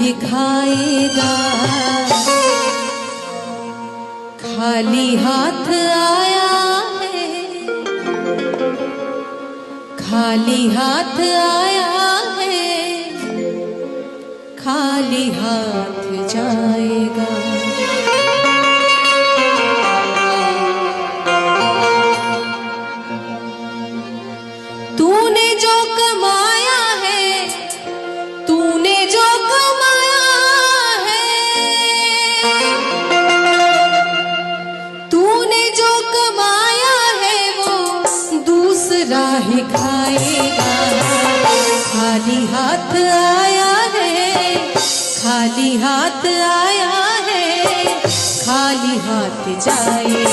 ही खाएगा। खाली हाथ आया है, खाली हाथ आया है, खाली हाथ जाएगा। तूने जो कमाया है, तूने जो कमाया है, तूने जो कमाया है वो दूसरा ही खाएगा। खाली हाथ आया है, खाली हाथ आया है, खाली हाथ जाएगा।